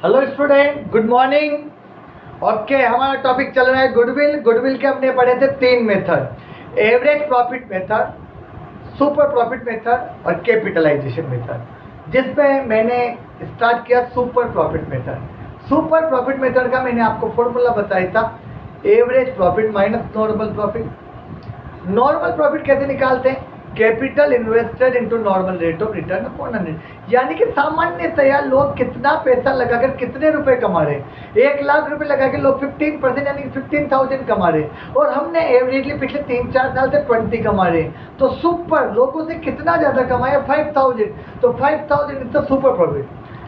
Hello student, good morning. Okay, हमारा topic चल रहा है गुडविल। गुडविल के हमने पढ़े थे 3 method: average profit method, super profit method और कैपिटलाइजेशन मेथड, जिसमें मैंने स्टार्ट किया super profit method. Super profit method का मैंने आपको फॉर्मूला बताया था, average profit minus normal profit. Normal profit कैसे निकालते हैं? Capital invested into normal rate of return upon 100। यानी कि सामान्यतया लोग कितना पैसा लगाकर कितने रुपए कमा रहे हैं। 1 लाख रुपए लगा के लोग 15% यानी 15,000 कमा रहे हैं, और हमने एवरेजली पिछले 3-4 साल से 20 कमा रहे हैं। तो सुपर लोगों से कितना ज्यादा कमाया? 5,000। तो 5,000 इज द सुपर प्रॉफिट।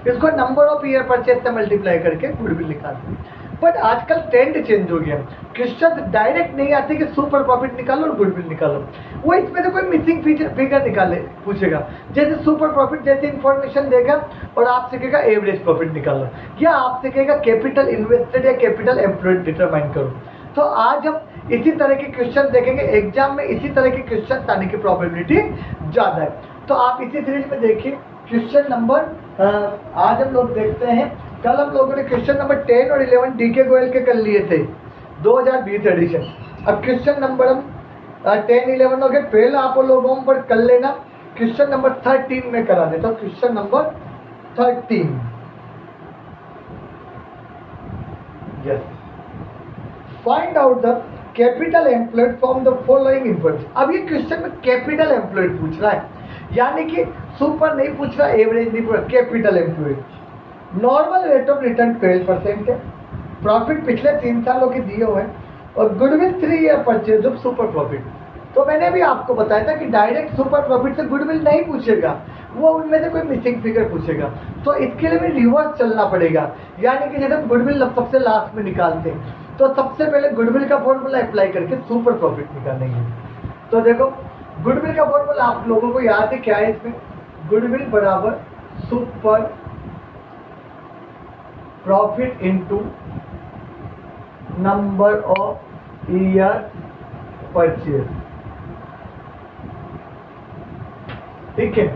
इसको नंबर ऑफ ईयर परचेज से मल्टीप्लाई करके गुडविल निकालते हैं। बट आजकल ट्रेंड चेंज हो गया। क्वेश्चन डायरेक्ट नहीं आते कि सुपर प्रॉफिट निकालो और गुडविल निकालो, वो इसमें तो कोई मिसिंग फिगर निकाले पूछेगा। जैसे सुपर प्रॉफिट जैसे इंफॉर्मेशन देगा और आपसे कहेगा एवरेज प्रॉफिट निकालो, या आपसे कहेगा कैपिटल इन्वेस्टेड या कैपिटल एम्प्लॉयड डिटरमाइन करो। तो आज हम इसी तरह के क्वेश्चन देखेंगे। एग्जाम में इसी तरह के क्वेश्चन आने की प्रोबेबिलिटी ज्यादा है। तो आप इसी सीरीज में देखिए क्वेश्चन नंबर, आज हम लोग देखते हैं। कल हम लोगों ने क्वेश्चन नंबर 10 और 11 डीके गोयल के कर लिए थे, 2020 एडिशन। अब क्वेश्चन नंबर हम 10-11 हो गए। पहले आप लोगों पर कर लेना। क्वेश्चन नंबर 13 में करा देता हूँ। Question number 13, yes, find out the capital employed from the following information. अब ये क्वेश्चन में कैपिटल एम्प्लॉयड पूछ रहा है, यानी कि सुपर नहीं पूछ रहा, एवरेज नहीं पूछ रहा, capital employed. Normal rate of return 12% है, प्रॉफिट पिछले 3 सालों के दिए हुए हैं, और goodwill 3 year purchase of super profit. तो मैंने भी आपको बताया था कि डायरेक्ट सुपर प्रॉफिट से गुडविल नहीं पूछेगा, वो उनमें से कोई मिसिंग फिगर पूछेगा। तो इसके लिए भी रिवर्स चलना पड़ेगा, यानी कि जैसे गुडविल सबसे लास्ट में निकालते हैं, तो सबसे पहले गुडविल का फॉर्मूला अप्लाई करके सुपर प्रॉफिट निकालेंगे। तो देखो, गुडविल का फॉर्मूला आप लोगों को याद है क्या है? इसमें गुडविल बराबर super profit into number of year purchase. ठीक है।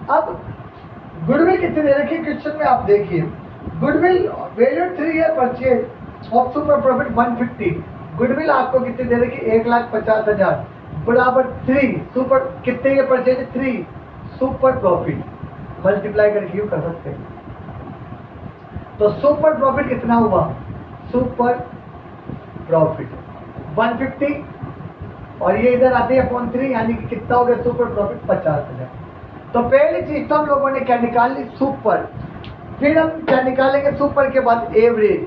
अब गुडविल कितने दे रखी क्वेश्चन में आप देखिए। Goodwill value 3 year purchase of super profit 150। Goodwill आपको कितने दे रखी? 1,50,000 बराबर 3 सुपर कितने year purchase? 3 super profit multiply करके यू कर सकते हैं। तो सुपर प्रॉफिट कितना हुआ? सुपर प्रॉफिट 150, और ये इधर आते हैं अपॉन 3, यानी कि कितना हो गया सुपर प्रॉफिट? 50,000। तो पहली चीज तो हम लोगों ने क्या निकाल ली? सुपर। फिर हम क्या निकालेंगे? सुपर के बाद एवरेज।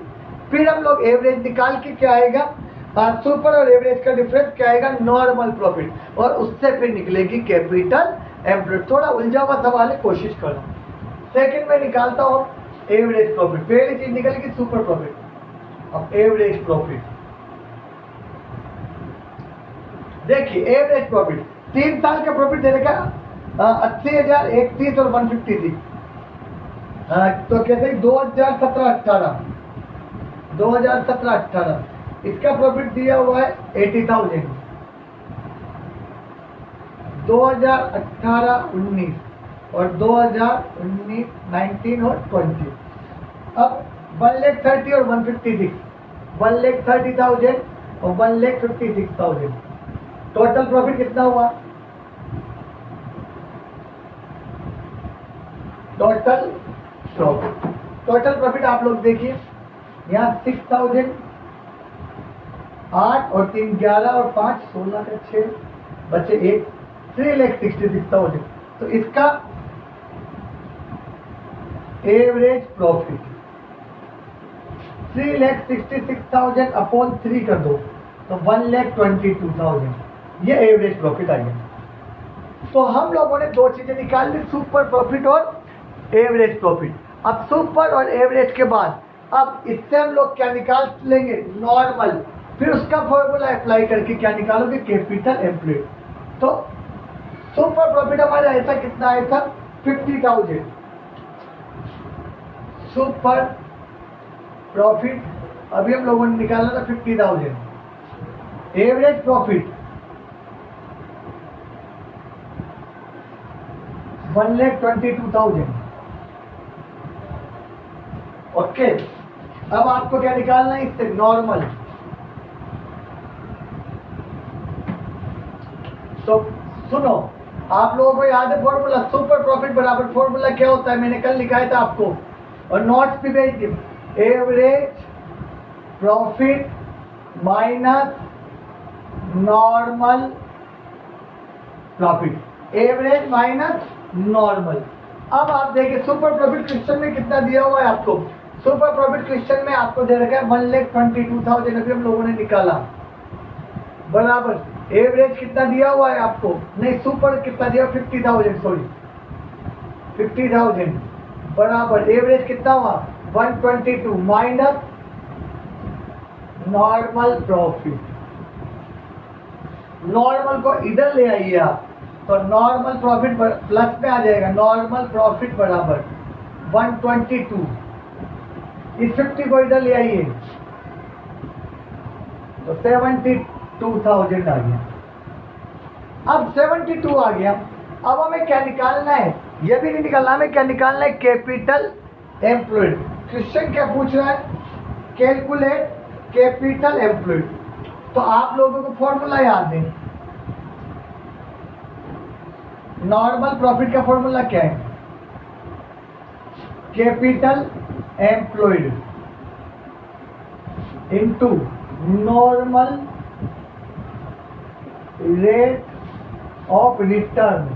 फिर हम लोग एवरेज निकाल के क्या आएगा? सुपर और एवरेज का डिफरेंस क्या आएगा? नॉर्मल प्रॉफिट, और उससे फिर निकलेगी कैपिटल एम्प्लॉयड। थोड़ा उलझा हुआ सवाल है, कोशिश करो। सेकंड में निकालता हूँ एवरेज प्रॉफिट। पहली चीज निकल गई सुपर प्रॉफिट, अब एवरेज प्रॉफिट। देखिए एवरेज प्रॉफिट 3 साल का प्रॉफिट दे रखा 80,000, 31 और 150 थी। तो कहते हैं 2017-18 इसका प्रॉफिट दिया हुआ है 80,000। 2018-19 और 2019 और 20। अब 1,30,000 और 156, 1,30,000 और 1,56,000। टोटल प्रॉफिट कितना हुआ? टोटल प्रॉफिट आप लोग देखिए, यहाँ 6,000, 8 और 3 11 और 5 16 का 6 बचे 1, 3,66,000। तो इसका एवरेज प्रॉफिट 3,66,000 अपॉन 3 कर दो, तो 1,22,000। ये एवरेज प्रॉफिट आ गया। तो हम लोगों ने 2 चीजें निकाल ली, सुपर प्रॉफिट और एवरेज प्रॉफिट। अब सुपर और एवरेज के बाद अब इससे हम लोग क्या निकाल लेंगे? नॉर्मल। फिर उसका फॉर्मूला अप्लाई करके क्या निकालोगे? Capital employed. तो सुपर प्रॉफिट हमारा ऐसा कितना आया था? 50,000। सुपर प्रॉफिट अभी हम लोगों ने निकाला था 50,000। Average profit 1,22,000। ओके, अब आपको क्या निकालना है इससे, नॉर्मल। तो सुनो, आप लोगों को याद है फॉर्मूला, सुपर प्रॉफिट बराबर फॉर्मूला क्या होता है, मैंने कल लिखाया था आपको और नोट्स भी भेज दी। Average profit minus normal profit, average minus normal. अब आप देखिए सुपर प्रॉफिट क्वेश्चन में कितना दिया हुआ है आपको, सुपर प्रॉफिट क्वेश्चन में आपको दे रखा है 1,22,000 अभी हम लोगों ने निकाला, बराबर एवरेज कितना दिया हुआ है आपको, नहीं सुपर कितना दिया, 50,000, सॉरी 50,000, बराबर एवरेज कितना हुआ 122 माइनस नॉर्मल प्रॉफिट। नॉर्मल को इधर ले आइए आप, तो नॉर्मल प्रॉफिट प्लस में आ जाएगा, नॉर्मल प्रॉफिट बराबर 122, इस 50 को इधर ले आइए तो 72,000 आ गया। अब 72 आ गया, अब हमें क्या निकालना है, ये भी नहीं निकालना, हमें क्या निकालना है, कैपिटल एम्प्लॉयड। क्वेश्चन क्या पूछ रहा है, कैलकुलेट कैपिटल एम्प्लॉयड। तो आप लोगों को फॉर्मूला याद है, नॉर्मल प्रॉफिट का फॉर्मूला क्या है, capital employed into normal rate of return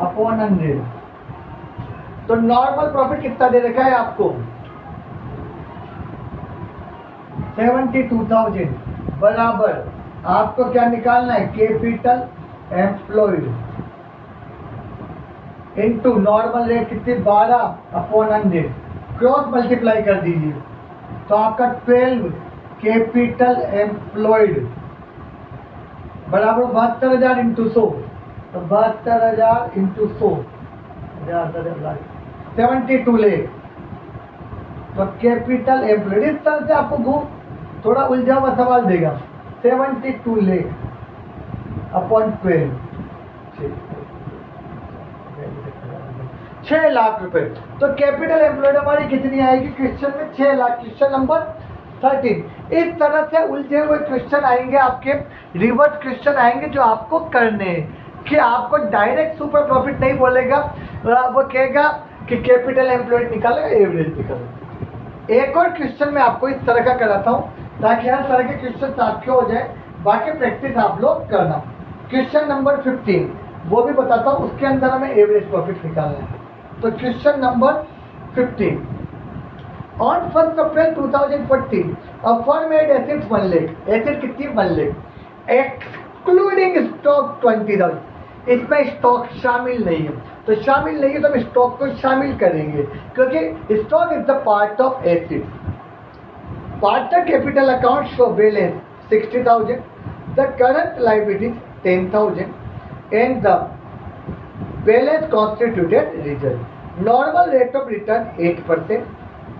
upon 100। तो नॉर्मल प्रॉफिट कितना दे रखा है आपको, 72,000, बराबर आपको क्या निकालना है, capital employed into normal rate कितनी 12 अपॉन 100, क्रॉस मल्टीप्लाई कर दीजिए तो आपका 12 कैपिटल एम्प्लॉयड बराबर 72,000 इंटू 100, तो 72,000 इंटू 100 72 लाख। तो कैपिटल एम्प्लॉयड इस तरह से आपको घूम थोड़ा उलझा हुआ सवाल देगा, 72 लाख अपॉन 12, 6 लाख रुपए। तो कैपिटल एम्प्लॉयड हमारी कितनी आएगी क्वेश्चन में, 6 लाख, क्वेश्चन नंबर 13। इस तरह से उलझे हुए क्वेश्चन आएंगे आपके, रिवर्स क्वेश्चन आएंगे जो आपको करने हैं, कि आपको डायरेक्ट सुपर प्रॉफिट नहीं बोलेगा, वो कहेगा कि कैपिटल एम्प्लॉयड निकालेगा, एवरेज निकालेगा। एक और क्वेश्चन मैं आपको इस तरह का कराता हूँ ताकि हर तरह के क्वेश्चन आपके हो जाए, बाकी प्रैक्टिस आप लोग करना। क्वेश्चन नंबर 15 वो भी बताता हूँ, उसके अंदर हमें एवरेज प्रॉफिट निकालना है। तो question number 15, on 1 April 2014 a firm had assets 1 lakh, asset कितनी 1 लाख, एक्सक्लूडिंग स्टॉक 20,000, इसमें स्टॉक शामिल नहीं है, तो शामिल नहीं है तो हम स्टॉक को शामिल करेंगे, क्योंकि stock is the part of asset. Partner capital account show balance 60,000, the current liability 10,000 and the balance constituted reserve. Normal rate of return 8%.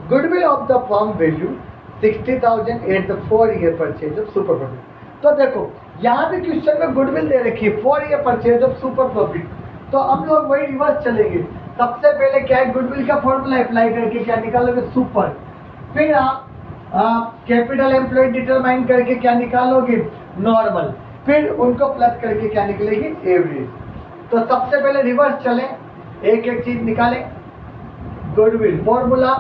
Goodwill of the firm value 60,000 at the 4-year purchase of super profit. तो देखो यहाँ भी question में goodwill दे रखी है, 4-year purchase of super profit। तो हम लोग वही रिवर्स चलेंगे। सबसे पहले क्या है, गुडविल का फॉर्मूला अप्लाई करके क्या निकालोगे, सुपर। फिर आप कैपिटल एम्प्लॉयड डिटरमाइन करके क्या निकालोगे, नॉर्मल। फिर उनको प्लस करके क्या निकलेगी, एवरेज। तो सबसे पहले रिवर्स चलें, एक एक चीज निकालें। Goodwill formula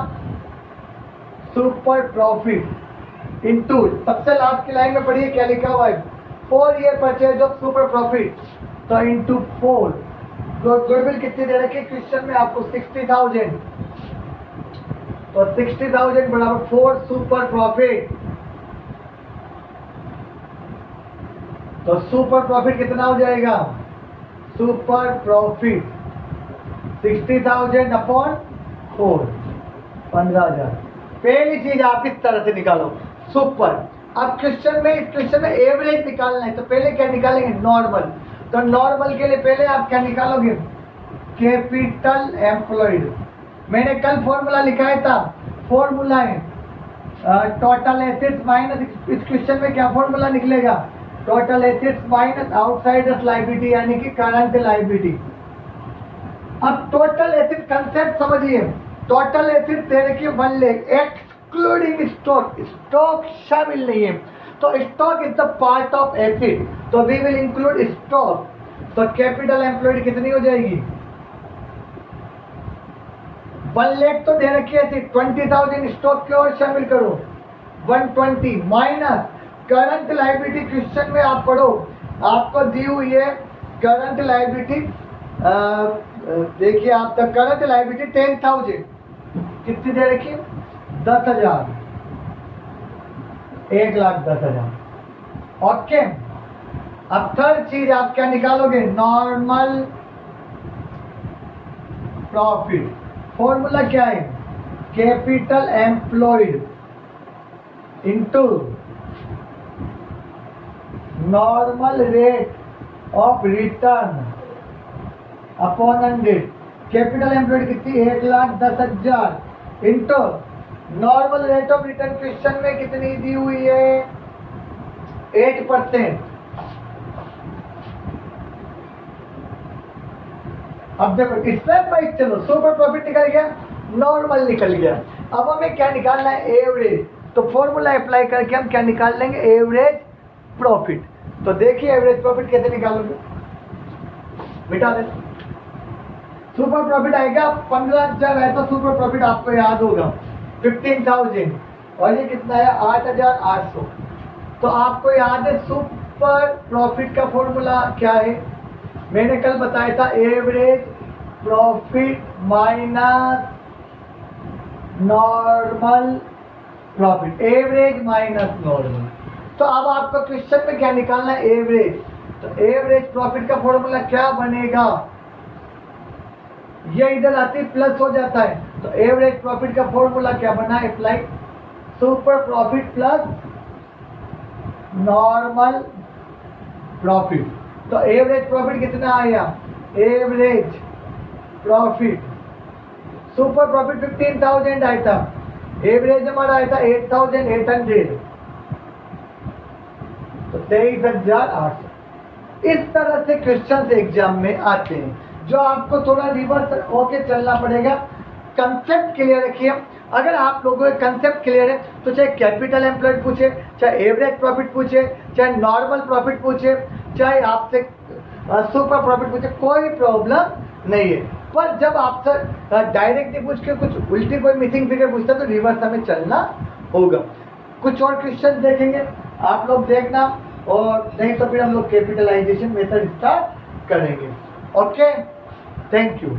super profit into, सबसे लास्ट की लाइन में पढ़िए क्या लिखा हुआ है, 4-year purchase of super profit, तो इनटू 4। गुडविल कितनी दे रखी है क्वेश्चन में आपको, 60,000, तो 60,000 बराबर 4 सुपर प्रॉफिट। तो सुपर प्रॉफिट कितना हो जाएगा, सुपर प्रॉफिट 60,000 अपॉन 4, 15,000। पहली चीज आप इस तरह से निकालो, सुपर। अब क्वेश्चन में, इस क्वेश्चन में एवरेज निकालना है, तो पहले क्या निकालेंगे, नॉर्मल। तो नॉर्मल के लिए पहले आप क्या निकालोगे, कैपिटल एम्प्लॉयड। मैंने कल फॉर्मूला लिखाया था, फॉर्मूला है टोटल एसेट्स माइनस, इस क्वेश्चन में क्या फॉर्मूला निकलेगा, total assets minus outsiders liability, यानी कि करंट लायबिलिटी। अब टोटल एसेट कंसेप्ट समझिए, टोटल एसेट दे रखी है 1 लाख एक्सक्लूडिंग स्टॉक, स्टॉक शामिल नहीं है। तो stock is the part of asset, तो वी विल इंक्लूड स्टॉक। तो कैपिटल एम्प्लॉयड कितनी हो जाएगी? 1 लाख तो दे रखी है, 20,000 स्टॉक की और शामिल करो 120 माइनस करंट लायबिलिटी। क्वेश्चन में आप पढ़ो, आपको दी हुई है करंट लायबिलिटी, देखिए आपका करंट लायबिलिटी 10,000 कितनी दे रखी है? 10,000, 1,10,000। ओके, अब थर्ड चीज आप क्या निकालोगे? Normal profit. फॉर्मूला क्या है? Capital employed into normal rate of return upon 100। Capital employed कितनी? 1,10,000 into normal rate of return question में कितनी दी हुई है? 8%। अब देखो स्टेप बाय चलो, सुपर प्रॉफिट निकल गया, नॉर्मल निकल गया। अब हमें क्या निकालना है? एवरेज। तो फॉर्मूला अप्लाई करके हम क्या निकाल लेंगे? Average profit. तो देखिए एवरेज प्रॉफिट कैसे निकालोगे? मिटा दे। सुपर प्रॉफिट आएगा 15,000 है, तो सुपर प्रॉफिट आपको याद होगा 15,000 और ये कितना है? 8,800। तो आपको याद है सुपर प्रॉफिट का फॉर्मूला क्या है? मैंने कल बताया था average profit minus normal profit, average minus normal. तो अब आपको क्वेश्चन में क्या निकालना है? एवरेज। तो एवरेज प्रॉफिट का फॉर्मूला क्या बनेगा? ये इधर आती प्लस हो जाता है, तो एवरेज प्रॉफिट का फॉर्मूला क्या बना? Apply super profit plus normal profit. तो एवरेज प्रॉफिट कितना आया? एवरेज प्रॉफिट सुपर प्रॉफिट 15,000 आया था, एवरेज हमारा आया था 8,800, तो 23,800। इस तरह से क्वेश्चन एग्जाम में आते हैं, जो आपको थोड़ा रिवर्स होके चलना पड़ेगा। कंसेप्ट क्लियर रखिए। अगर आप लोगों का कंसेप्ट क्लियर है तो चाहे कैपिटल एम्प्लॉयड पूछे, चाहे एवरेज प्रॉफिट पूछे, चाहे नॉर्मल प्रॉफिट पूछे, चाहे आपसे सुपर प्रॉफिट पूछे, कोई प्रॉब्लम नहीं है। पर जब आपसे डायरेक्टली पूछ के कुछ उल्टी कोई मिसिंग फिगर पूछता है तो रिवर्स हमें चलना होगा। कुछ और क्वेश्चन देखेंगे, आप लोग देखना, और नहीं तो फिर हम लोग कैपिटलाइजेशन मेथड स्टार्ट करेंगे। Okay, thank you.